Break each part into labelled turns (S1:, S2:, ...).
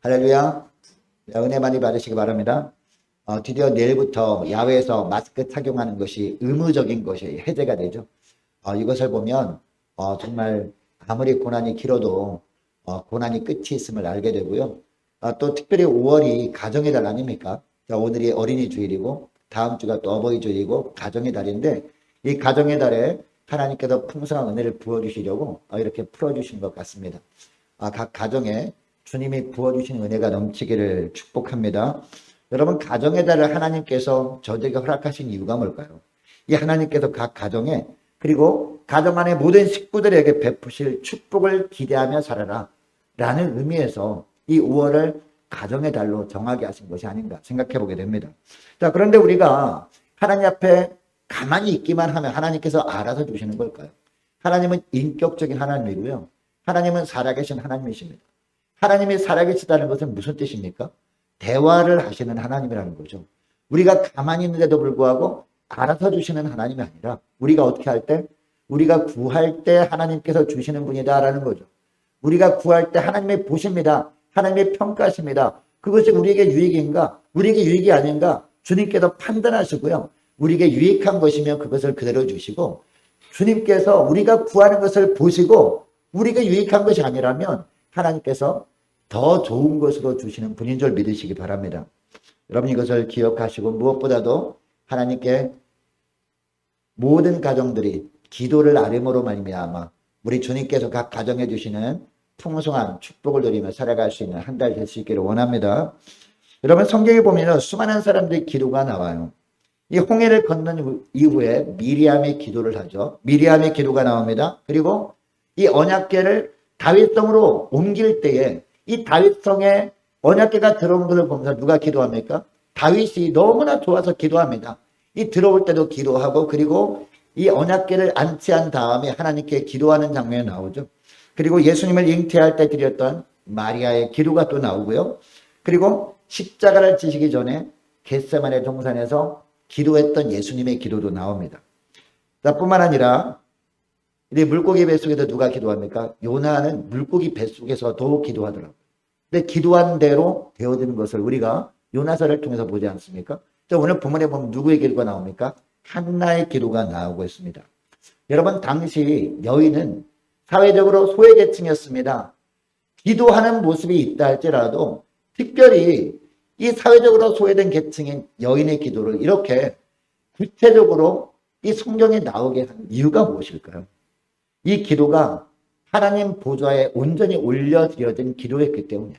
S1: 할렐루야. 은혜 많이 받으시기 바랍니다. 드디어 내일부터 야외에서 마스크 착용하는 것이 의무적인 것이 해제가 되죠. 이것을 보면 정말 아무리 고난이 길어도 고난이 끝이 있음을 알게 되고요. 또 특별히 5월이 가정의 달 아닙니까? 자, 오늘이 어린이 주일이고 다음 주가 또 어버이 주일이고 가정의 달인데 이 가정의 달에 하나님께서 풍성한 은혜를 부어주시려고 이렇게 풀어주신 것 같습니다. 각 가정에 주님이 부어주신 은혜가 넘치기를 축복합니다. 여러분, 가정의 달을 하나님께서 저에게 허락하신 이유가 뭘까요? 이 하나님께서 각 가정에 그리고 가정 안의 모든 식구들에게 베푸실 축복을 기대하며 살아라 라는 의미에서 이 5월을 가정의 달로 정하게 하신 것이 아닌가 생각해 보게 됩니다. 자, 그런데 우리가 하나님 앞에 가만히 있기만 하면 하나님께서 알아서 주시는 걸까요? 하나님은 인격적인 하나님이고요. 하나님은 살아계신 하나님이십니다. 하나님이 살아계시다는 것은 무슨 뜻입니까? 대화를 하시는 하나님이라는 거죠. 우리가 가만히 있는데도 불구하고 알아서 주시는 하나님이 아니라 우리가 어떻게 할 때? 우리가 구할 때 하나님께서 주시는 분이다라는 거죠. 우리가 구할 때 하나님이 보십니다. 하나님이 평가하십니다. 그것이 우리에게 유익인가? 우리에게 유익이 아닌가? 주님께서 판단하시고요. 우리에게 유익한 것이면 그것을 그대로 주시고 주님께서 우리가 구하는 것을 보시고 우리가 유익한 것이 아니라면 하나님께서 더 좋은 것으로 주시는 분인 줄 믿으시기 바랍니다. 여러분 이것을 기억하시고 무엇보다도 하나님께 모든 가정들이 기도를 아뢰므로 말미암아 우리 주님께서 각 가정에 주시는 풍성한 축복을 누리며 살아갈 수 있는 한 달 될 수 있기를 원합니다. 여러분 성경에 보면 수많은 사람들의 기도가 나와요. 이 홍해를 건넌 이후에 미리암의 기도를 하죠. 미리암의 기도가 나옵니다. 그리고 이 언약궤를 다윗성으로 옮길 때에 이 다윗성에 언약궤가 들어온 것을 보면서 누가 기도합니까? 다윗이 너무나 좋아서 기도합니다. 이 들어올 때도 기도하고 그리고 이 언약궤를 안치한 다음에 하나님께 기도하는 장면이 나오죠. 그리고 예수님을 잉태할 때 드렸던 마리아의 기도가 또 나오고요. 그리고 십자가를 지시기 전에 겟세마네 동산에서 기도했던 예수님의 기도도 나옵니다. 뿐만 아니라 이 물고기 뱃속에서 누가 기도합니까? 요나는 물고기 뱃속에서도 기도하더라고요. 근데 기도한 대로 되어지는 것을 우리가 요나서를 통해서 보지 않습니까? 오늘 본문에 보면 누구의 기도가 나옵니까? 한나의 기도가 나오고 있습니다. 여러분 당시 여인은 사회적으로 소외계층이었습니다. 기도하는 모습이 있다 할지라도 특별히 이 사회적으로 소외된 계층인 여인의 기도를 이렇게 구체적으로 이 성경에 나오게 한 이유가 무엇일까요? 이 기도가 하나님 보좌에 온전히 올려드려진 기도였기 때문에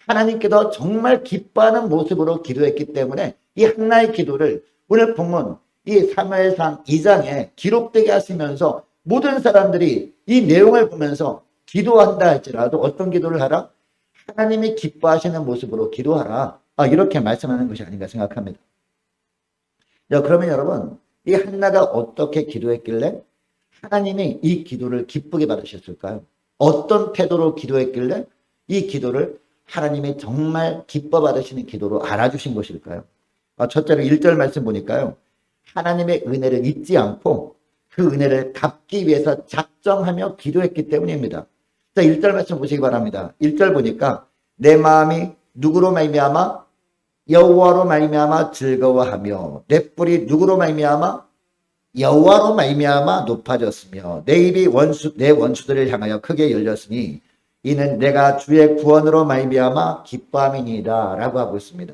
S1: 하나님께서 정말 기뻐하는 모습으로 기도했기 때문에 이 한나의 기도를 오늘 본문 이 사무엘상 2장에 기록되게 하시면서 모든 사람들이 이 내용을 보면서 기도한다 할지라도 어떤 기도를 하라? 하나님이 기뻐하시는 모습으로 기도하라. 이렇게 말씀하는 것이 아닌가 생각합니다. 그러면 여러분 이 한나가 어떻게 기도했길래 하나님이 이 기도를 기쁘게 받으셨을까요? 어떤 태도로 기도했길래 이 기도를 하나님이 정말 기뻐 받으시는 기도로 알아주신 것일까요? 첫째로 1절 말씀 보니까요. 하나님의 은혜를 잊지 않고 그 은혜를 갚기 위해서 작정하며 기도했기 때문입니다. 자, 1절 말씀 보시기 바랍니다. 1절 보니까 내 마음이 누구로 말미암아 여호와로 말미암아 즐거워하며 내 뿔이 누구로 말미암아 여호와로 말미암아 높아졌으며 내 입이 내 원수들을 향하여 크게 열렸으니 이는 내가 주의 구원으로 말미암아 기뻐함이니이다 라고 하고 있습니다.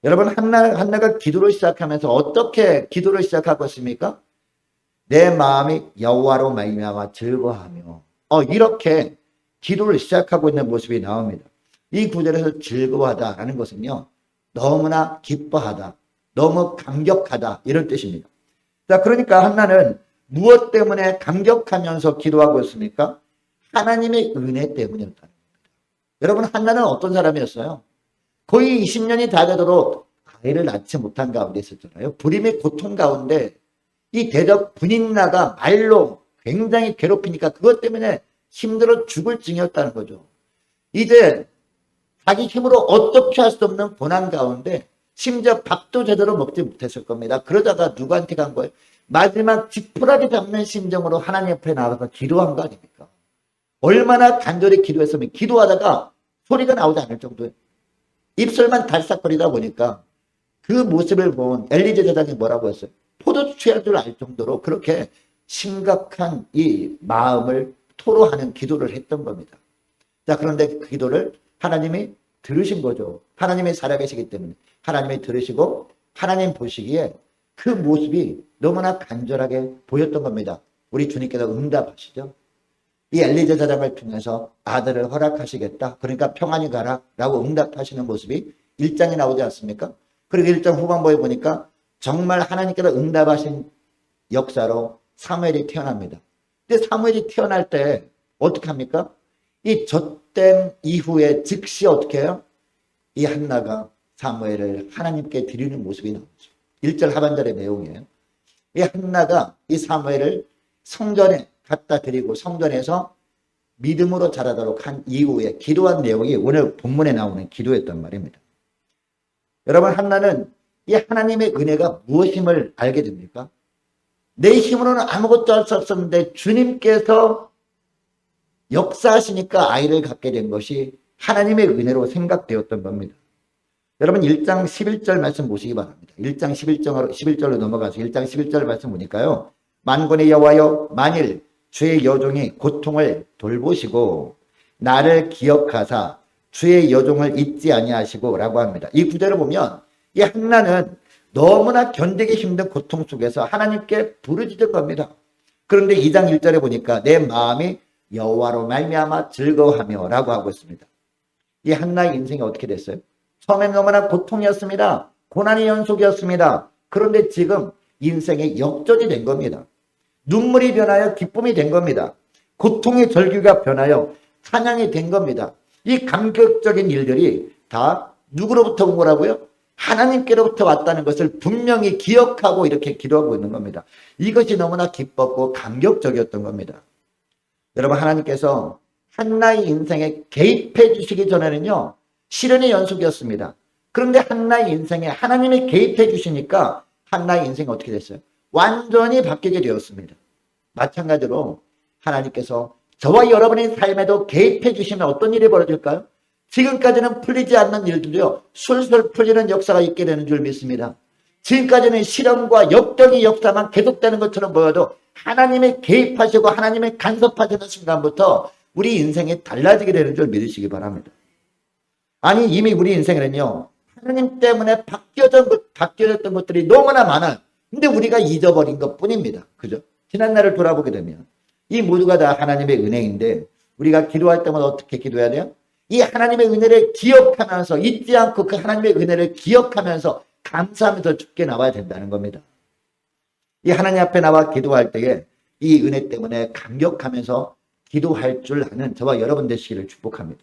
S1: 여러분 한나가 기도를 시작하면서 어떻게 기도를 시작하고 있습니까? 내 마음이 여호와로 말미암아 즐거워하며 이렇게 기도를 시작하고 있는 모습이 나옵니다. 이 구절에서 즐거워하다라는 것은요. 너무나 기뻐하다, 너무 감격하다 이런 뜻입니다. 자, 그러니까 한나는 무엇 때문에 감격하면서 기도하고 있습니까? 하나님의 은혜 때문이었다는 겁니다. 여러분 한나는 어떤 사람이었어요? 거의 20년이 다 되도록 아이를 낳지 못한 가운데 있었잖아요. 불임의 고통 가운데 이 대적 분인나가 말로 굉장히 괴롭히니까 그것 때문에 힘들어 죽을 징이었다는 거죠. 이제 자기 힘으로 어떻게 할 수 없는 고난 가운데 심지어 밥도 제대로 먹지 못했을 겁니다. 그러다가 누구한테 간 거예요? 마지막 지푸라기 잡는 심정으로 하나님 앞에 나가서 기도한 거 아닙니까? 얼마나 간절히 기도했으면 기도하다가 소리가 나오지 않을 정도예요. 입술만 달싹거리다 보니까 그 모습을 본 엘리 제사장이 뭐라고 했어요? 포도주 취할 줄 알 정도로 그렇게 심각한 이 마음을 토로하는 기도를 했던 겁니다. 자, 그런데 그 기도를 하나님이 들으신 거죠. 하나님이 살아계시기 때문에 하나님이 들으시고 하나님 보시기에 그 모습이 너무나 간절하게 보였던 겁니다. 우리 주님께서 응답하시죠. 이 엘리 제사장을 통해서 아들을 허락하시겠다. 그러니까 평안히 가라 라고 응답하시는 모습이 1장에 나오지 않습니까? 그리고 1장 후반부에 보니까 정말 하나님께서 응답하신 역사로 사무엘이 태어납니다. 근데 사무엘이 태어날 때 어떻게 합니까? 이 젖댐 이후에 즉시 어떻게 해요? 이 한나가 사무엘을 하나님께 드리는 모습이 나오죠. 1절 하반절의 내용이에요. 이 한나가 이 사무엘을 성전에 갖다 드리고 성전에서 믿음으로 자라도록 한 이후에 기도한 내용이 오늘 본문에 나오는 기도였단 말입니다. 여러분, 한나는 이 하나님의 은혜가 무엇임을 알게 됩니까? 내 힘으로는 아무것도 할 수 없었는데 주님께서 역사하시니까 아이를 갖게 된 것이 하나님의 은혜로 생각되었던 겁니다. 여러분 1장 11절 말씀 보시기 바랍니다. 1장 11절로 넘어가서 1장 11절 말씀 보니까요. 만군의 여호와여, 만일 주의 여종이 고통을 돌보시고 나를 기억하사 주의 여종을 잊지 아니하시고 라고 합니다. 이 구절을 보면 이 한나는 너무나 견디기 힘든 고통 속에서 하나님께 부르짖은 겁니다. 그런데 2장 1절에 보니까 내 마음이 여호와로 말미암아 즐거워하며 라고 하고 있습니다. 이 한나의 인생이 어떻게 됐어요? 처음엔 너무나 고통이었습니다. 고난의 연속이었습니다. 그런데 지금 인생의 역전이 된 겁니다. 눈물이 변하여 기쁨이 된 겁니다. 고통의 절규가 변하여 찬양이 된 겁니다. 이 감격적인 일들이 다 누구로부터 온 거라고요? 하나님께로부터 왔다는 것을 분명히 기억하고 이렇게 기도하고 있는 겁니다. 이것이 너무나 기뻤고 감격적이었던 겁니다. 여러분, 하나님께서 한나의 인생에 개입해 주시기 전에는요, 시련의 연속이었습니다. 그런데 한나의 인생에 하나님이 개입해 주시니까 한나의 인생이 어떻게 됐어요? 완전히 바뀌게 되었습니다. 마찬가지로 하나님께서 저와 여러분의 삶에도 개입해 주시면 어떤 일이 벌어질까요? 지금까지는 풀리지 않는 일들이요, 술술 풀리는 역사가 있게 되는 줄 믿습니다. 지금까지는 시련과 역경의 역사만 계속되는 것처럼 보여도 하나님이 개입하시고 하나님이 간섭하시는 순간부터 우리 인생이 달라지게 되는 줄 믿으시기 바랍니다. 아니, 이미 우리 인생에는요, 하나님 때문에 바뀌어졌던 것들이 너무나 많아요. 근데 우리가 잊어버린 것 뿐입니다. 그죠? 지난날을 돌아보게 되면 이 모두가 다 하나님의 은혜인데 우리가 기도할 때마다 어떻게 기도해야 돼요? 이 하나님의 은혜를 기억하면서 잊지 않고 그 하나님의 은혜를 기억하면서 감사하면서 죽게 나와야 된다는 겁니다. 이 하나님 앞에 나와 기도할 때에 이 은혜 때문에 감격하면서 기도할 줄 아는 저와 여러분 되시기를 축복합니다.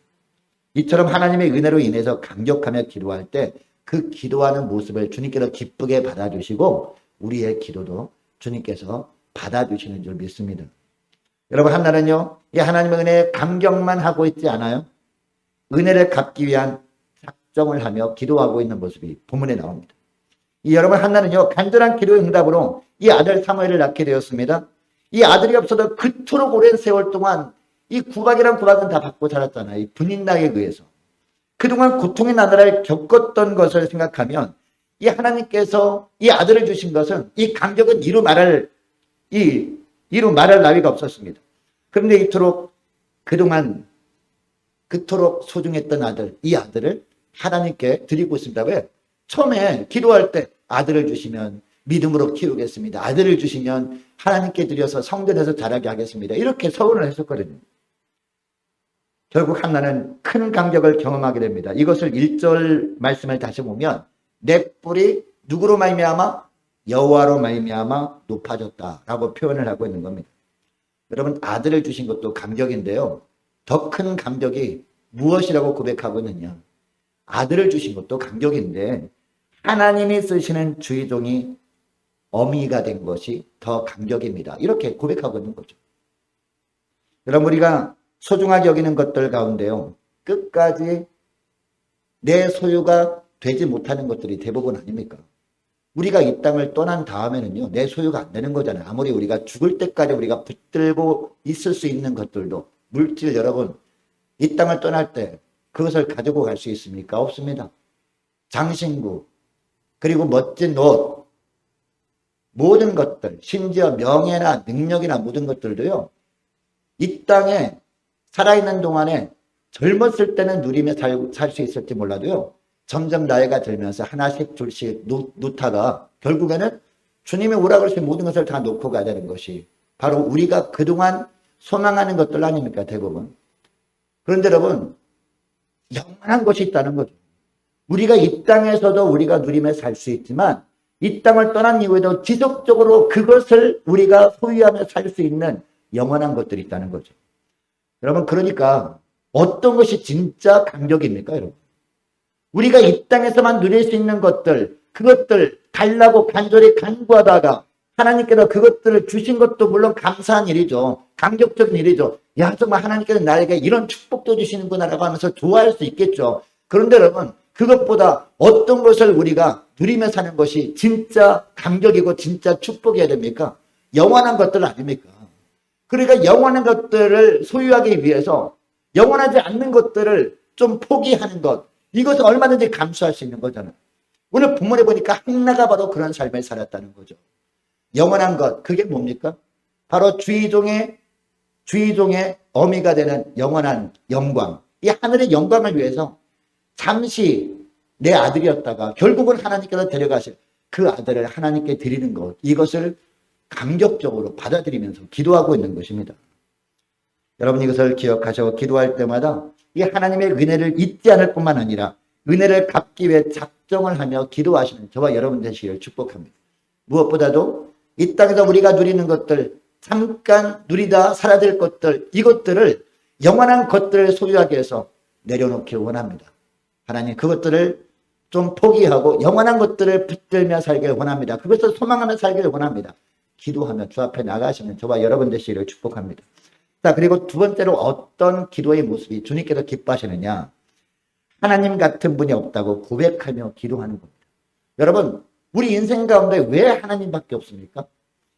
S1: 이처럼 하나님의 은혜로 인해서 감격하며 기도할 때 그 기도하는 모습을 주님께서 기쁘게 받아주시고 우리의 기도도 주님께서 받아주시는 줄 믿습니다. 여러분, 한나는요, 이 하나님의 은혜에 감격만 하고 있지 않아요. 은혜를 갚기 위한 작정을 하며 기도하고 있는 모습이 본문에 나옵니다. 여러분, 한나는요, 간절한 기도의 응답으로 이 아들 사무엘을 낳게 되었습니다. 이 아들이 없어도 그토록 오랜 세월 동안 이 구박이란 구박은 다 받고 자랐잖아요. 이 분인낙에 의해서. 그동안 고통의 나날을 겪었던 것을 생각하면 이 하나님께서 이 아들을 주신 것은 이 감격은 이루 말할 나위가 없었습니다. 그런데 이토록 그동안 그토록 소중했던 아들, 이 아들을 하나님께 드리고 있습니다. 왜? 처음에 기도할 때 아들을 주시면 믿음으로 키우겠습니다. 아들을 주시면 하나님께 드려서 성전에서 자라게 하겠습니다. 이렇게 서원을 했었거든요. 결국 한나는 큰 감격을 경험하게 됩니다. 이것을 1절 말씀을 다시 보면 내 뿔이 누구로 말미암아? 여호와로 말미암아 높아졌다라고 표현을 하고 있는 겁니다. 여러분, 아들을 주신 것도 감격인데요. 더 큰 감격이 무엇이라고 고백하고 있느냐? 아들을 주신 것도 감격인데 하나님이 쓰시는 주의종이 어미가 된 것이 더 감격입니다. 이렇게 고백하고 있는 거죠. 여러분, 우리가 소중하게 여기는 것들 가운데요, 끝까지 내 소유가 되지 못하는 것들이 대부분 아닙니까? 우리가 이 땅을 떠난 다음에는요, 내 소유가 안 되는 거잖아요. 아무리 우리가 죽을 때까지 우리가 붙들고 있을 수 있는 것들도, 물질, 여러분, 이 땅을 떠날 때 그것을 가지고 갈 수 있습니까? 없습니다. 장신구, 그리고 멋진 옷, 모든 것들, 심지어 명예나 능력이나 모든 것들도요, 이 땅에 살아있는 동안에 젊었을 때는 누리며 살 수 있을지 몰라도요, 점점 나이가 들면서 하나씩 둘씩 놓다가 결국에는 주님이 오라 그러신 모든 것을 다 놓고 가야 되는 것이 바로 우리가 그동안 소망하는 것들 아닙니까? 대부분. 그런데 여러분, 영원한 것이 있다는 거죠. 우리가 이 땅에서도 우리가 누리며 살 수 있지만 이 땅을 떠난 이후에도 지속적으로 그것을 우리가 소유하며 살 수 있는 영원한 것들이 있다는 거죠. 여러분, 그러니까 어떤 것이 진짜 감격입니까, 여러분? 우리가 이 땅에서만 누릴 수 있는 것들, 그것들 달라고 간절히 간구하다가 하나님께서 그것들을 주신 것도 물론 감사한 일이죠. 감격적인 일이죠. 야, 정말 하나님께서 나에게 이런 축복도 주시는구나라고 하면서 좋아할 수 있겠죠. 그런데 여러분, 그것보다 어떤 것을 우리가 누리며 사는 것이 진짜 감격이고 진짜 축복이어야 됩니까? 영원한 것들 아닙니까? 그러니까 영원한 것들을 소유하기 위해서 영원하지 않는 것들을 좀 포기하는 것, 이것은 얼마든지 감수할 수 있는 거잖아요. 오늘 본문에 보니까 한나가 바로 그런 삶을 살았다는 거죠. 영원한 것, 그게 뭡니까? 바로 주의종의 어미가 되는 영원한 영광. 이 하늘의 영광을 위해서 잠시 내 아들이었다가 결국은 하나님께서 데려가실 그 아들을 하나님께 드리는 것, 이것을 감격적으로 받아들이면서 기도하고 있는 것입니다. 여러분, 이것을 기억하시고 기도할 때마다 이 하나님의 은혜를 잊지 않을 뿐만 아니라 은혜를 갚기 위해 작정을 하며 기도하시는 저와 여러분 되시기를 축복합니다. 무엇보다도 이 땅에서 우리가 누리는 것들, 잠깐 누리다 사라질 것들, 이것들을 영원한 것들을 소유하기 위해서 내려놓기를 원합니다. 하나님, 그것들을 좀 포기하고 영원한 것들을 붙들며 살기를 원합니다. 그것을 소망하며 살기를 원합니다. 기도하며 주 앞에 나가시는 저와 여러분 되시기를 축복합니다. 자, 그리고 두 번째로 어떤 기도의 모습이 주님께서 기뻐하시느냐? 하나님 같은 분이 없다고 고백하며 기도하는 겁니다. 여러분, 우리 인생 가운데 왜 하나님밖에 없습니까?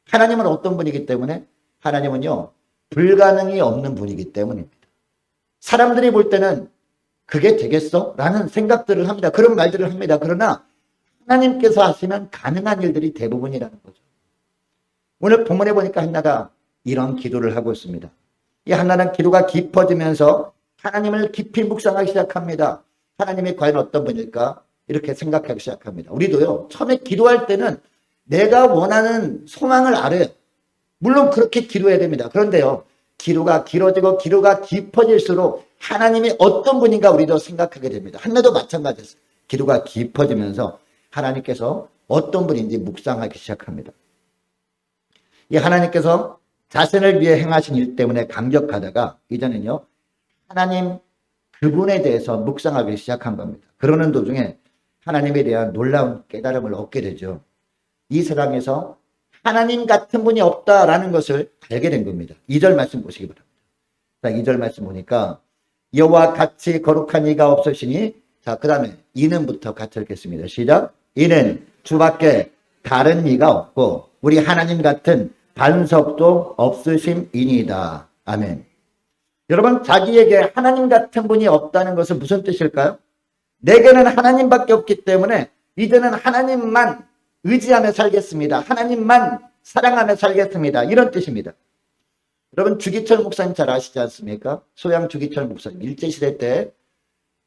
S1: 하나님은 어떤 분이기 때문에? 하나님은요, 불가능이 없는 분이기 때문입니다. 사람들이 볼 때는 그게 되겠어? 라는 생각들을 합니다. 그런 말들을 합니다. 그러나 하나님께서 하시면 가능한 일들이 대부분이라는 거죠. 오늘 본문에 보니까 한나가 이런 기도를 하고 있습니다. 이 한나는 기도가 깊어지면서 하나님을 깊이 묵상하기 시작합니다. 하나님이 과연 어떤 분일까? 이렇게 생각하기 시작합니다. 우리도요, 처음에 기도할 때는 내가 원하는 소망을 알아요. 물론 그렇게 기도해야 됩니다. 그런데요, 기도가 길어지고 기도가 깊어질수록 하나님이 어떤 분인가 우리도 생각하게 됩니다. 한나도 마찬가지였어요. 기도가 깊어지면서 하나님께서 어떤 분인지 묵상하기 시작합니다. 이 하나님께서 자신을 위해 행하신 일 때문에 감격하다가 이제는요, 하나님 그분에 대해서 묵상하기 시작한 겁니다. 그러는 도중에 하나님에 대한 놀라운 깨달음을 얻게 되죠. 이 세상에서 하나님 같은 분이 없다라는 것을 알게 된 겁니다. 2절 말씀 보시기 바랍니다. 자, 2절 말씀 보니까 여호와 같이 거룩한 이가 없으시니, 자, 그 다음에 이는부터 같이 읽겠습니다. 시작. 이는 주밖에 다른 이가 없고 우리 하나님 같은 반석도 없으심이니이다. 아멘. 여러분, 자기에게 하나님 같은 분이 없다는 것은 무슨 뜻일까요? 내게는 하나님밖에 없기 때문에 이제는 하나님만 의지하며 살겠습니다. 하나님만 사랑하며 살겠습니다. 이런 뜻입니다. 여러분, 주기철 목사님 잘 아시지 않습니까? 소양 주기철 목사님 일제시대 때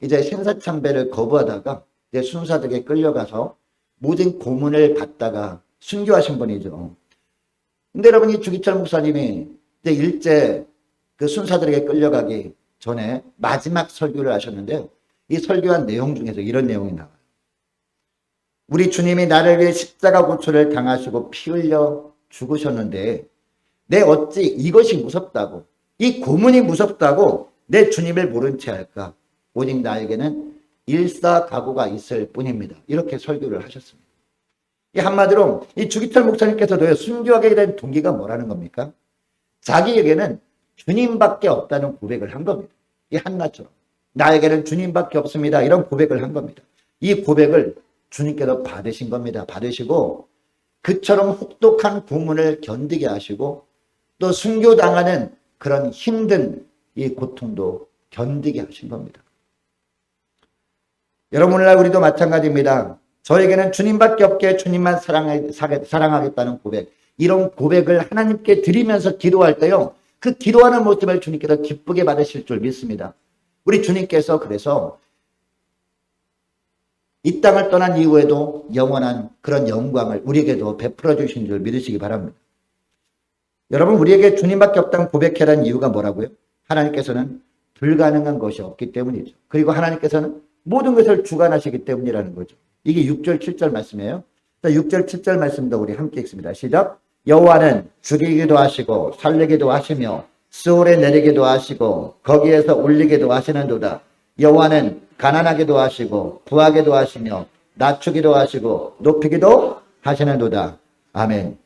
S1: 이제 신사참배를 거부하다가 이제 순사들에게 끌려가서 모든 고문을 받다가 순교하신 분이죠. 근데 여러분, 이 주기철 목사님이 이제 일제 그 순사들에게 끌려가기 전에 마지막 설교를 하셨는데요. 이 설교한 내용 중에서 이런 내용이 나와요. 우리 주님이 나를 위해 십자가 고초를 당하시고 피 흘려 죽으셨는데 내 어찌 이것이 무섭다고, 이 고문이 무섭다고 내 주님을 모른 채 할까? 오직 나에게는 일사각오가 있을 뿐입니다. 이렇게 설교를 하셨습니다. 이 한마디로 이 주기철 목사님께서도 순교하게 된 동기가 뭐라는 겁니까? 자기에게는 주님밖에 없다는 고백을 한 겁니다. 이 한나처럼 나에게는 주님밖에 없습니다. 이런 고백을 한 겁니다. 이 고백을 주님께서 받으신 겁니다. 받으시고 그처럼 혹독한 고문을 견디게 하시고 또 순교당하는 그런 힘든 이 고통도 견디게 하신 겁니다. 여러분 오늘날 우리도 마찬가지입니다. 저에게는 주님밖에 없게 주님만 사랑하겠다는 고백. 이런 고백을 하나님께 드리면서 기도할 때요. 그 기도하는 모습을 주님께서 기쁘게 받으실 줄 믿습니다. 우리 주님께서 그래서 이 땅을 떠난 이후에도 영원한 그런 영광을 우리에게도 베풀어 주신 줄 믿으시기 바랍니다. 여러분 우리에게 주님밖에 없다는 고백해라는 이유가 뭐라고요? 하나님께서는 불가능한 것이 없기 때문이죠. 그리고 하나님께서는 모든 것을 주관하시기 때문이라는 거죠. 이게 6절 7절 말씀이에요. 6절 7절 말씀도 우리 함께 읽습니다. 시작. 여호와는 죽이기도 하시고 살리기도 하시며 스올에 내리기도 하시고 거기에서 올리기도 하시는도다. 여호와는 가난하게도 하시고 부하게도 하시며 낮추기도 하시고 높이기도 하시는도다. 아멘.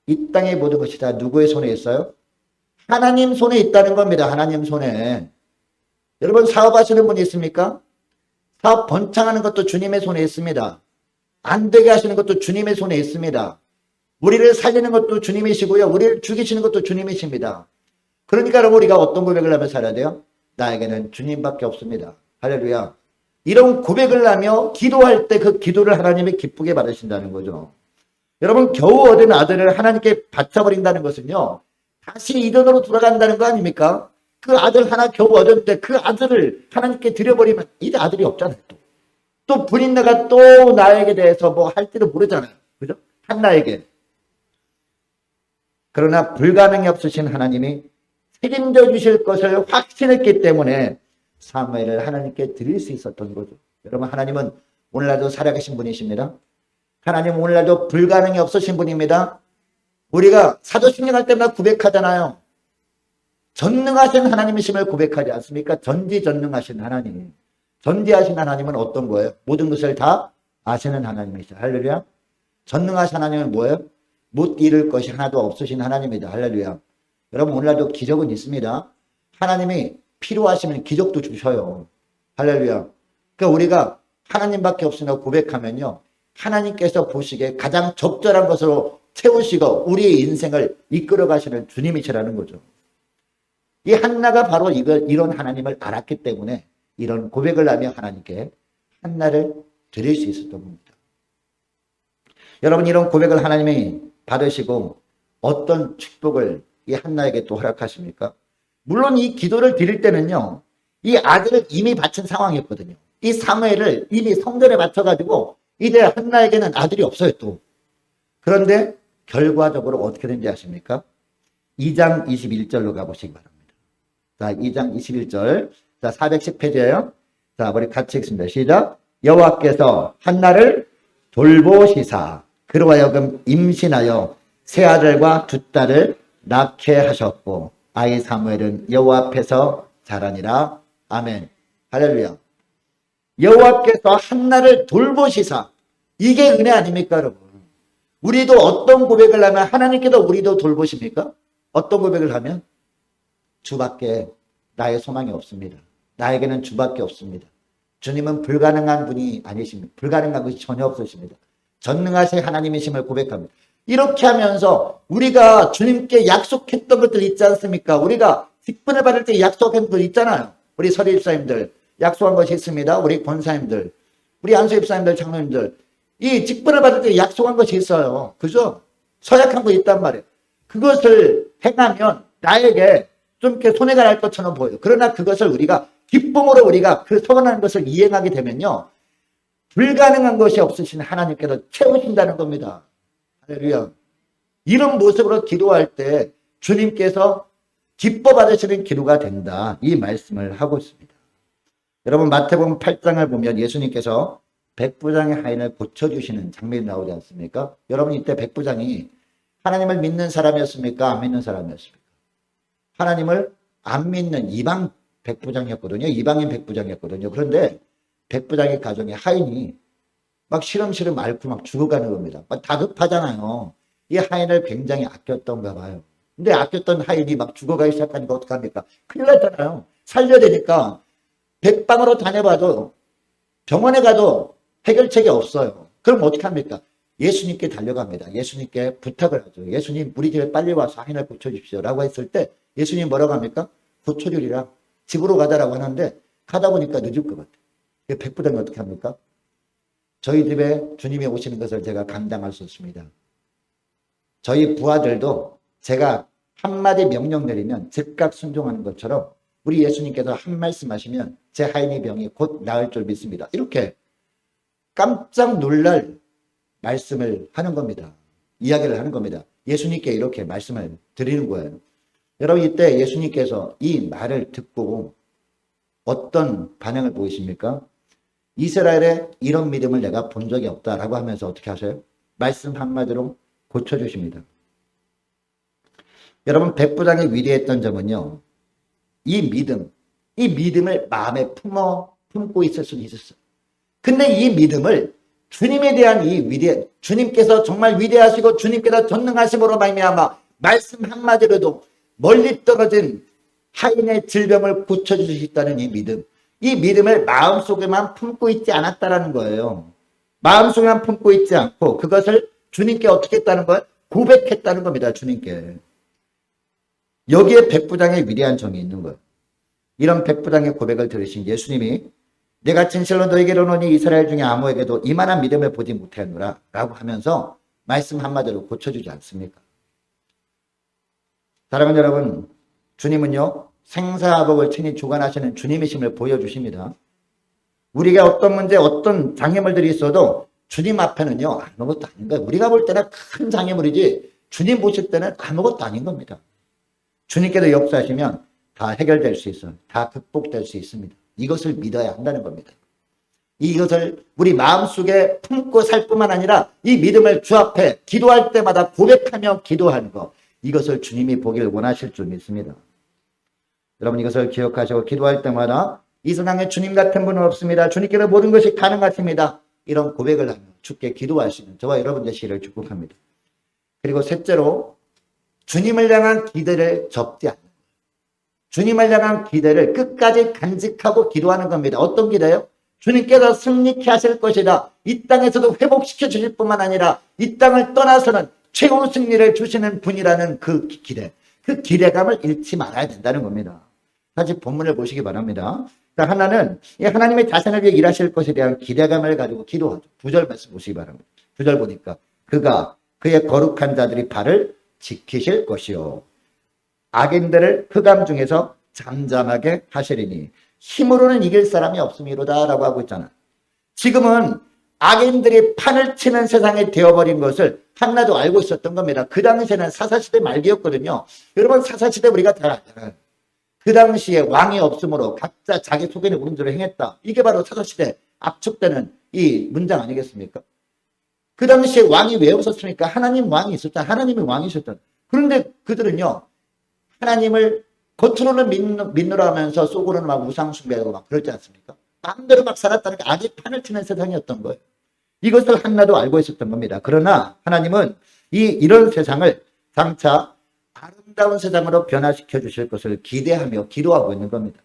S1: 이 땅의 모든 것이 다 누구의 손에 있어요? 하나님 손에 있다는 겁니다. 하나님 손에. 여러분 사업하시는 분이 있습니까? 사업 번창하는 것도 주님의 손에 있습니다. 안 되게 하시는 것도 주님의 손에 있습니다. 우리를 살리는 것도 주님이시고요. 우리를 죽이시는 것도 주님이십니다. 그러니까 여러분 우리가 어떤 고백을 하며 살아야 돼요? 나에게는 주님밖에 없습니다. 할렐루야. 이런 고백을 하며 기도할 때 그 기도를 하나님이 기쁘게 받으신다는 거죠. 여러분 겨우 얻은 아들을 하나님께 바쳐버린다는 것은요. 다시 이전으로 돌아간다는 거 아닙니까? 그 아들 하나 겨우 얻었는데 그 아들을 하나님께 드려버리면 이제 아들이 없잖아요. 또 분인네가 또 나에게 대해서 뭐 할지도 모르잖아요. 그죠? 한나에게. 그러나 불가능이 없으신 하나님이 책임져 주실 것을 확신했기 때문에 사무엘을 하나님께 드릴 수 있었던 거죠. 여러분 하나님은 오늘날도 살아계신 분이십니다. 하나님은 오늘날도 불가능이 없으신 분입니다. 우리가 사도신경 할 때마다 고백하잖아요. 전능하신 하나님이심을 고백하지 않습니까? 전지전능하신 하나님. 전지하신 하나님은 어떤 거예요? 모든 것을 다 아시는 하나님이시죠. 할렐루야. 전능하신 하나님은 뭐예요? 못 이룰 것이 하나도 없으신 하나님이다. 할렐루야. 여러분 오늘날도 기적은 있습니다. 하나님이 필요하시면 기적도 주셔요. 할렐루야. 그러니까 우리가 하나님밖에 없으나 고백하면요. 하나님께서 보시기에 가장 적절한 것으로 채우시고 우리의 인생을 이끌어 가시는 주님이시라는 거죠. 이 한나가 바로 이런 하나님을 알았기 때문에 이런 고백을 하며 하나님께 한나를 드릴 수 있었던 겁니다. 여러분 이런 고백을 하나님이 받으시고 어떤 축복을 이 한나에게 또 허락하십니까? 물론 이 기도를 드릴 때는요. 이 아들을 이미 바친 상황이었거든요. 이 사무엘을 이미 성전에 바쳐가지고 이제 한나에게는 아들이 없어요 또. 그런데 결과적으로 어떻게 된지 아십니까? 2장 21절로 가보시기 바랍니다. 자, 2장 21절. 자, 410페이지예요. 자, 우리 같이 읽습니다. 시작. 여호와께서 한나를 돌보시사 그로 하여금 임신하여 세 아들과 두 딸을 낳게 하셨고 아이 사무엘은 여호와 앞에서 자라니라. 아멘. 할렐루야. 여호와께서 한나를 돌보시사. 이게 은혜 아닙니까 여러분? 우리도 어떤 고백을 하면 하나님께서 우리도 돌보십니까? 어떤 고백을 하면? 주밖에 나의 소망이 없습니다. 나에게는 주밖에 없습니다. 주님은 불가능한 분이 아니십니다. 불가능한 것이 전혀 없으십니다. 전능하신 하나님이심을 고백합니다. 이렇게 하면서 우리가 주님께 약속했던 것들 있지 않습니까? 우리가 직분을 받을 때 약속한 것들 있잖아요. 우리 서리 집사님들 약속한 것이 있습니다. 우리 권사님들, 우리 안수 집사님들, 장로님들 이 직분을 받을 때 약속한 것이 있어요. 그죠? 서약한 거 있단 말이에요. 그것을 행하면 나에게 좀 이렇게 손해가 날 것처럼 보여요. 그러나 그것을 우리가 기쁨으로 우리가 그 서원하는 것을 이행하게 되면요. 불가능한 것이 없으신 하나님께서 채우신다는 겁니다. 할렐루야. 이런 모습으로 기도할 때 주님께서 기뻐 받으시는 기도가 된다. 이 말씀을 하고 있습니다. 여러분 마태복음 8장을 보면 예수님께서 백부장의 하인을 고쳐주시는 장면이 나오지 않습니까? 여러분 이때 백부장이 하나님을 믿는 사람이었습니까? 안 믿는 사람이었습니까? 하나님을 안 믿는 이방 백부장이었거든요. 이방인 백부장이었거든요. 그런데 백부장의 가정에 하인이 막 시름시름 앓고 막 죽어가는 겁니다. 막 다급하잖아요. 이 하인을 굉장히 아꼈던가 봐요. 근데 아꼈던 하인이 막 죽어가기 시작하니까 어떡합니까? 큰일 났잖아요. 살려야 되니까 백방으로 다녀봐도 병원에 가도 해결책이 없어요. 그럼 어떡합니까? 예수님께 달려갑니다. 예수님께 부탁을 하죠. 예수님 우리 집에 빨리 와서 하인을 고쳐주십시오 라고 했을 때 예수님 뭐라고 합니까? 고쳐주리라. 집으로 가자라고 하는데 가다 보니까 늦을 것 같아요. 백부장이 어떻게 합니까? 저희 집에 주님이 오시는 것을 제가 감당할 수 없습니다. 저희 부하들도 제가 한마디 명령 내리면 즉각 순종하는 것처럼 우리 예수님께서 한 말씀 하시면 제 하인의 병이 곧 나을 줄 믿습니다. 이렇게 깜짝 놀랄 말씀을 하는 겁니다. 이야기를 하는 겁니다. 예수님께 이렇게 말씀을 드리는 거예요. 여러분, 이때 예수님께서 이 말을 듣고 어떤 반응을 보이십니까? 이스라엘에 이런 믿음을 내가 본 적이 없다라고 하면서 어떻게 하세요? 말씀 한마디로 고쳐주십니다. 여러분, 백부장이 위대했던 점은요, 이 믿음을 마음에 품고 있을 수는 있었어요. 근데 이 믿음을 주님에 대한 주님께서 정말 위대하시고 주님께서 전능하심으로 말미암아 말씀 한마디로도 멀리 떨어진 하인의 질병을 고쳐주시겠다는 이 믿음을 마음속에만 품고 있지 않았다라는 거예요. 마음속에만 품고 있지 않고 그것을 주님께 어떻게 했다는 거예요? 고백했다는 겁니다. 주님께. 여기에 백부장의 위대한 정이 있는 거예요. 이런 백부장의 고백을 들으신 예수님이 내가 진실로 너에게로 오니 이스라엘 중에 아무에게도 이만한 믿음을 보지 못하노라 라고 하면서 말씀 한마디로 고쳐주지 않습니까? 사랑하는 여러분, 주님은요 생사화복을 친히 주관하시는 주님이심을 보여주십니다. 우리가 어떤 문제, 어떤 장애물들이 있어도 주님 앞에는요 아무것도 아닌 거예요. 우리가 볼 때는 큰 장애물이지 주님 보실 때는 아무것도 아닌 겁니다. 주님께서 역사하시면 다 해결될 수 있어요. 다 극복될 수 있습니다. 이것을 믿어야 한다는 겁니다. 이것을 우리 마음속에 품고 살 뿐만 아니라 이 믿음을 주 앞에 기도할 때마다 고백하며 기도하는 것, 이것을 주님이 보기를 원하실 줄 믿습니다. 여러분, 이것을 기억하시고 기도할 때마다 이 세상에 주님 같은 분은 없습니다. 주님께서 모든 것이 가능하십니다. 이런 고백을 하며 주께 기도하시는 저와 여러분 되시기를 축복합니다. 그리고 셋째로 주님을 향한 기대를 접지 않는 거예요. 주님을 향한 기대를 끝까지 간직하고 기도하는 겁니다. 어떤 기대요? 주님께서 승리케 하실 것이다. 이 땅에서도 회복시켜 주실 뿐만 아니라 이 땅을 떠나서는 최고 승리를 주시는 분이라는 그 기대, 그 기대감을 잃지 말아야 된다는 겁니다. 다시 본문을 보시기 바랍니다. 하나는 하나님의 자신을 위해 일하실 것에 대한 기대감을 가지고 기도하죠. 9절 말씀 보시기 바랍니다. 9절 보니까 그가 그의 거룩한 자들이 발을 지키실 것이요 악인들을 흑암 중에서 잠잠하게 하시리니 힘으로는 이길 사람이 없음이로다 라고 하고 있잖아. 지금은 악인들이 판을 치는 세상이 되어버린 것을 한나도 알고 있었던 겁니다. 그 당시에는 사사시대 말기였거든요. 여러분, 사사시대 우리가 잘 알잖아요. 그 당시에 왕이 없으므로 각자 자기 속에는 옳은 대로 행했다. 이게 바로 사사시대 압축되는 이 문장 아니겠습니까? 그 당시에 왕이 왜 없었습니까? 하나님 왕이 있었다. 하나님이 왕이셨다. 그런데 그들은요, 하나님을 겉으로는 믿노라 하면서 속으로는 막 우상숭배하고 막 그러지 않습니까? 마음대로 막 살았다는 게 악의 판을 치는 세상이었던 거예요. 이것을 한나도 알고 있었던 겁니다. 그러나 하나님은 이런 세상을 장차 아름다운 세상으로 변화시켜 주실 것을 기대하며 기도하고 있는 겁니다.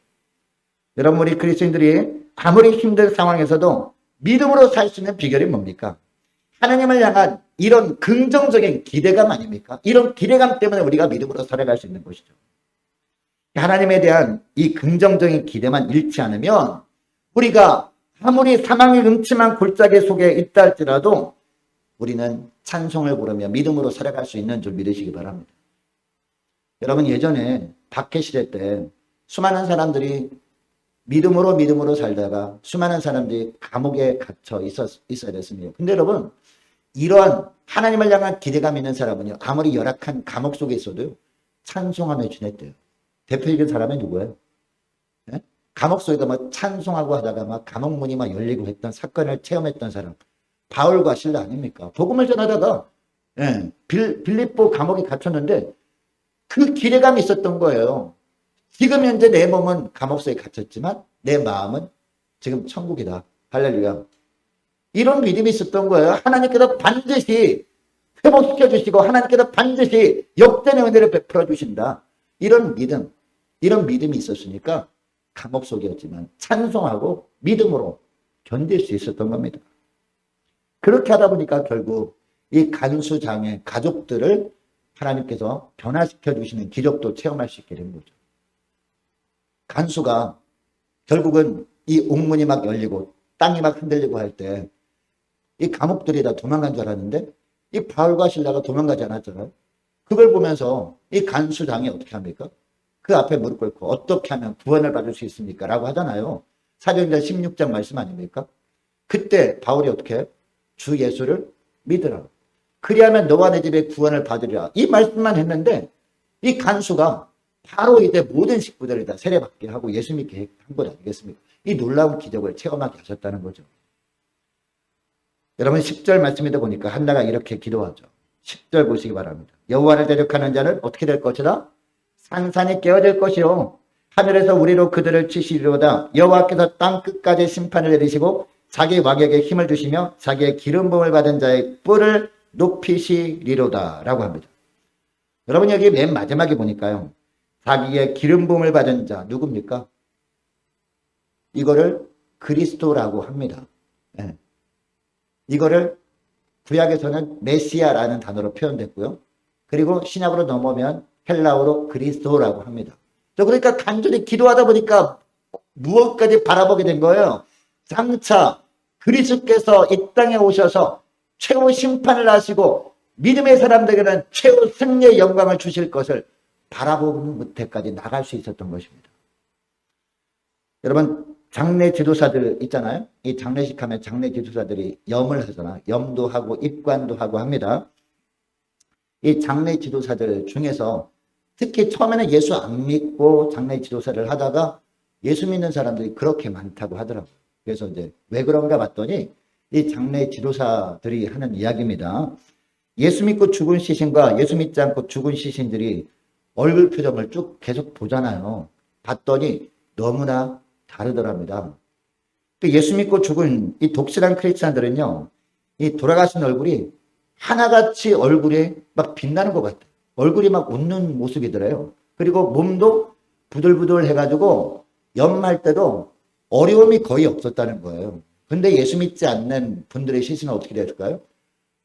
S1: 여러분, 우리 그리스도인들이 아무리 힘든 상황에서도 믿음으로 살 수 있는 비결이 뭡니까? 하나님을 향한 이런 긍정적인 기대감 아닙니까? 이런 기대감 때문에 우리가 믿음으로 살아갈 수 있는 것이죠. 하나님에 대한 이 긍정적인 기대만 잃지 않으면 우리가 아무리 사망의 음침한 골짜기 속에 있다 할지라도 우리는 찬송을 부르며 믿음으로 살아갈 수 있는 줄 믿으시기 바랍니다. 여러분, 예전에 박해시대 때 수많은 사람들이 믿음으로 살다가 수많은 사람들이 감옥에 갇혀 있어야 됐습니다. 근데 여러분, 이러한 하나님을 향한 기대감 있는 사람은요, 아무리 열악한 감옥 속에 있어도 찬송하며 지냈대요. 대표적인 사람이 누구예요? 네? 감옥 속에서 막 찬송하고 하다가 막 감옥 문이 막 열리고 했던 사건을 체험했던 사람, 바울과 실라 아닙니까? 복음을 전하다가 빌립보 감옥에 갇혔는데 그 기대감이 있었던 거예요. 지금 현재 내 몸은 감옥 속에 갇혔지만 내 마음은 지금 천국이다. 할렐루야. 이런 믿음이 있었던 거예요. 하나님께서 반드시 회복시켜 주시고 하나님께서 반드시 역전의 은혜를 베풀어 주신다. 이런 믿음이 있었으니까 감옥 속이었지만 찬송하고 믿음으로 견딜 수 있었던 겁니다. 그렇게 하다 보니까 결국 이 간수장의 가족들을 하나님께서 변화시켜 주시는 기적도 체험할 수 있게 된 거죠. 간수가 결국은 이 옥문이 막 열리고 땅이 막 흔들리고 할 때 이 감옥들이 다 도망간 줄 알았는데 이 바울과 실라가 도망가지 않았잖아요. 그걸 보면서 이 간수장이 어떻게 합니까? 그 앞에 무릎 꿇고 어떻게 하면 구원을 받을 수 있습니까? 라고 하잖아요. 사도행전 16장 말씀 아닙니까? 그때 바울이 어떻게 해요? 주 예수를 믿으라. 그리하면 너와 내 집에 구원을 받으리라. 이 말씀만 했는데 이 간수가 바로 이제 모든 식구들을 다 세례받게 하고 예수 믿게 한 것 아니겠습니까? 이 놀라운 기적을 체험하게 하셨다는 거죠. 여러분 10절 말씀이다 보니까 한나가 이렇게 기도하죠. 10절 보시기 바랍니다. 여호와를 대적하는 자는 어떻게 될 것이다? 산산이 깨어질 것이요 하늘에서 우리로 그들을 치시리로다. 여호와께서 땅 끝까지 심판을 내리시고 자기 왕에게 힘을 주시며 자기의 기름 부음을 받은 자의 뿔을 높이시리로다 라고 합니다. 여러분 여기 맨 마지막에 보니까요. 자기의 기름 부음을 받은 자 누굽니까? 이거를 그리스도라고 합니다. 네. 이거를 구약에서는 메시아라는 단어로 표현됐고요. 그리고 신약으로 넘어오면 헬라어로 그리스도라고 합니다. 그러니까 간절히 기도하다 보니까 무엇까지 바라보게 된 거예요. 장차 그리스도께서 이 땅에 오셔서 최후 심판을 하시고 믿음의 사람들에게는 최후 승리의 영광을 주실 것을 바라보는 못해까지 나갈 수 있었던 것입니다. 여러분 장례 지도사들 있잖아요. 이 장례식 하면 장례 지도사들이 염을 하잖아. 염도 하고 입관도 하고 합니다. 이 장례 지도사들 중에서 특히 처음에는 예수 안 믿고 장례 지도사를 하다가 예수 믿는 사람들이 그렇게 많다고 하더라고요. 그래서 이제 왜 그런가 봤더니 이 장례 지도사들이 하는 이야기입니다. 예수 믿고 죽은 시신과 예수 믿지 않고 죽은 시신들이 얼굴 표정을 쭉 계속 보잖아요. 봤더니 너무나 다르더랍니다. 예수 믿고 죽은 이 독실한 크리스찬들은요, 이 돌아가신 얼굴이 하나같이 얼굴이 막 빛나는 것 같아요. 얼굴이 막 웃는 모습이더래요. 그리고 몸도 부들부들 해가지고 염할 때도 어려움이 거의 없었다는 거예요. 근데 예수 믿지 않는 분들의 시신은 어떻게 될까요?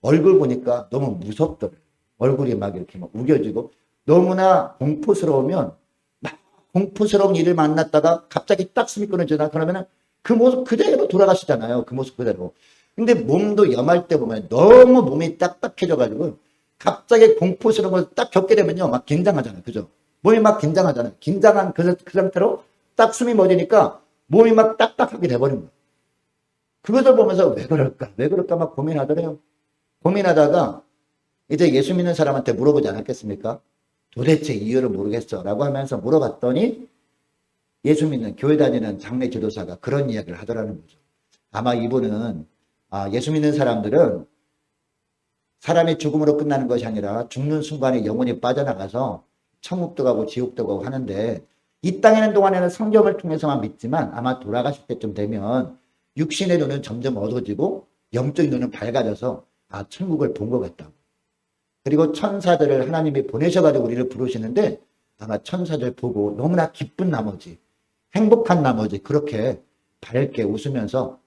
S1: 얼굴 보니까 너무 무섭더래요. 얼굴이 막 이렇게 막 우겨지고 너무나 공포스러우면 막 공포스러운 일을 만났다가 갑자기 딱 숨이 끊어지나 그러면은 그 모습 그대로 돌아가시잖아요. 그 모습 그대로. 근데 몸도 염할 때 보면 너무 몸이 딱딱해져가지고 갑자기 공포스러운 걸 딱 겪게 되면요. 막 긴장하잖아요. 그죠? 몸이 막 긴장하잖아요. 긴장한 그 상태로 딱 숨이 멎으니까 몸이 막 딱딱하게 돼버린 거예요. 그것을 보면서 왜 그럴까? 왜 그럴까? 막 고민하더래요. 고민하다가 이제 예수 믿는 사람한테 물어보지 않았겠습니까? 도대체 이유를 모르겠어. 라고 하면서 물어봤더니 예수 믿는 교회 다니는 장례 지도사가 그런 이야기를 하더라는 거죠. 아마 이분은 예수 믿는 사람들은 사람이 죽음으로 끝나는 것이 아니라 죽는 순간에 영혼이 빠져나가서 천국도 가고 지옥도 가고 하는데 이 땅에 있는 동안에는 성경을 통해서만 믿지만 아마 돌아가실 때쯤 되면 육신의 눈은 점점 어두워지고 영적인 눈은 밝아져서 천국을 본 것 같다고. 그리고 천사들을 하나님이 보내셔가지고 우리를 부르시는데 아마 천사들 보고 너무나 기쁜 나머지 행복한 나머지 그렇게 밝게 웃으면서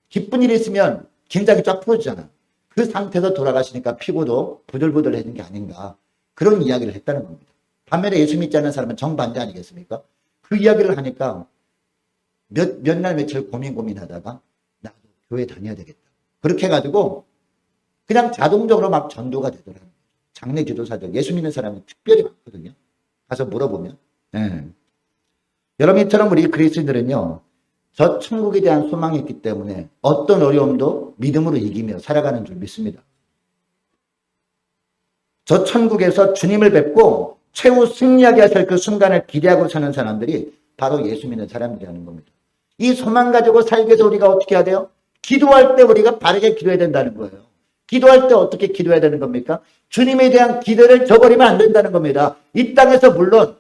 S1: 기쁜 일이 있으면 긴장이 쫙 풀어지잖아. 그 상태에서 돌아가시니까 피부도 부들부들해진 게 아닌가 그런 이야기를 했다는 겁니다. 반면에 예수 믿지 않는 사람은 정반대 아니겠습니까? 그 이야기를 하니까 몇 날 며칠 고민하다가 나도 교회 다녀야 되겠다. 그렇게 해가지고 그냥 자동적으로 막 전도가 되더라고요. 장례 지도사들 예수 믿는 사람은 특별히 많거든요. 가서 물어보면. 네. 여러분처럼 우리 그리스도인들은요. 저 천국에 대한 소망이 있기 때문에 어떤 어려움도 믿음으로 이기며 살아가는 줄 믿습니다. 저 천국에서 주님을 뵙고 최후 승리하게 하실 그 순간을 기대하고 사는 사람들이 바로 예수 믿는 사람들이라는 겁니다. 이 소망 가지고 살기 위해서 우리가 어떻게 해야 돼요? 기도할 때 우리가 바르게 기도해야 된다는 거예요. 기도할 때 어떻게 기도해야 되는 겁니까? 주님에 대한 기대를 저버리면 안 된다는 겁니다. 이 땅에서 물론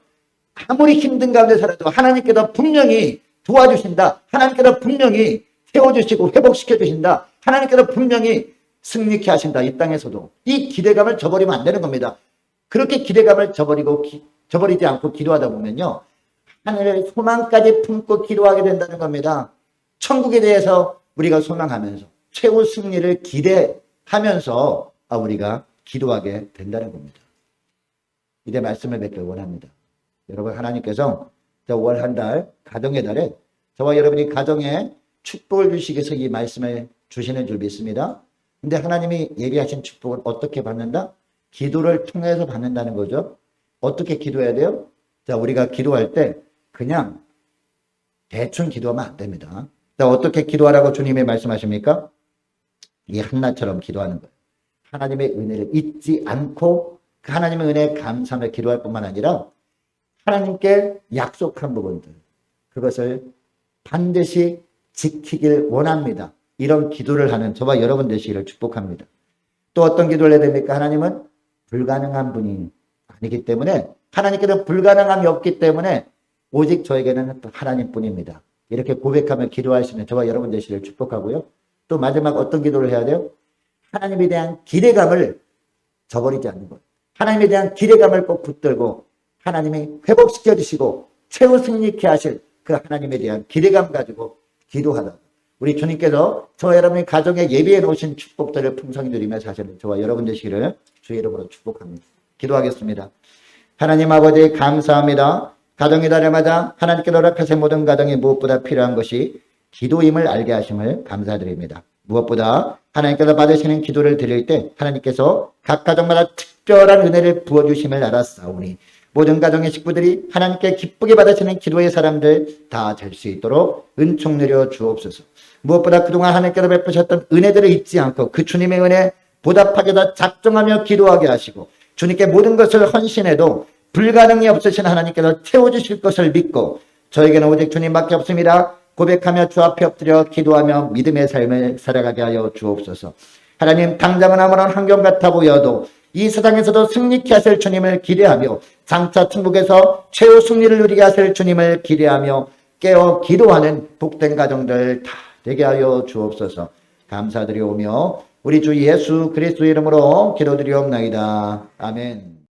S1: 아무리 힘든 가운데 살아도 하나님께서 분명히 도와주신다. 하나님께서 분명히 세워주시고 회복시켜주신다. 하나님께서 분명히 승리케 하신다. 이 땅에서도. 이 기대감을 저버리면 안 되는 겁니다. 그렇게 기대감을 저버리지 않고 기도하다 보면요. 하늘의 소망까지 품고 기도하게 된다는 겁니다. 천국에 대해서 우리가 소망하면서 최후 승리를 기대하면서 우리가 기도하게 된다는 겁니다. 이제 말씀을 맺길 원합니다. 여러분 하나님께서 저 월 한 달 가정의 달에 저와 여러분이 가정에 축복을 주시기 위해서 이 말씀을 주시는 줄 믿습니다. 근데 하나님이 예비하신 축복은 어떻게 받는다? 기도를 통해서 받는다는 거죠. 어떻게 기도해야 돼요? 자, 우리가 기도할 때 그냥 대충 기도하면 안 됩니다. 자, 어떻게 기도하라고 주님이 말씀하십니까? 이 한나처럼 기도하는 거예요. 하나님의 은혜를 잊지 않고 그 하나님의 은혜에 감사하며 기도할 뿐만 아니라 하나님께 약속한 부분들, 그것을 반드시 지키길 원합니다. 이런 기도를 하는 저와 여러분 되시기를 축복합니다. 또 어떤 기도를 해야 됩니까? 하나님은 불가능한 분이 아니기 때문에, 하나님께는 불가능함이 없기 때문에 오직 저에게는 또 하나님뿐입니다. 이렇게 고백하며 기도하시는 저와 여러분 되시기를 축복하고요. 또 마지막 어떤 기도를 해야 돼요? 하나님에 대한 기대감을 저버리지 않는 것. 하나님에 대한 기대감을 꼭 붙들고 하나님이 회복시켜 주시고 최후 승리케 하실 그 하나님에 대한 기대감 가지고 기도하다. 우리 주님께서 저와 여러분의 가정에 예비해 놓으신 축복들을 풍성히 누리며 사시는 저와 여러분 되시기를 주의 이름으로 축복합니다. 기도하겠습니다. 하나님 아버지 감사합니다. 가정의 달마다 하나님께 노력하신 모든 가정이 무엇보다 필요한 것이 기도임을 알게 하심을 감사드립니다. 무엇보다 하나님께서 받으시는 기도를 드릴 때 하나님께서 각 가정마다 특별한 은혜를 부어주심을 알았사오니 모든 가정의 식구들이 하나님께 기쁘게 받으시는 기도의 사람들 다 될 수 있도록 은총 내려 주옵소서. 무엇보다 그동안 하나님께서 베푸셨던 은혜들을 잊지 않고 그 주님의 은혜 보답하게 다 작정하며 기도하게 하시고 주님께 모든 것을 헌신해도 불가능이 없으신 하나님께서 채워주실 것을 믿고 저에게는 오직 주님밖에 없습니다. 고백하며 주 앞에 엎드려 기도하며 믿음의 삶을 살아가게 하여 주옵소서. 하나님, 당장은 아무런 환경 같아 보여도 이 세상에서도 승리케 하실 주님을 기대하며 장차 천국에서 최후 승리를 누리게 하실 주님을 기대하며 깨어 기도하는 복된 가정들 다 되게 하여 주옵소서. 감사드리오며 우리 주 예수 그리스도의 이름으로 기도드리옵나이다. 아멘.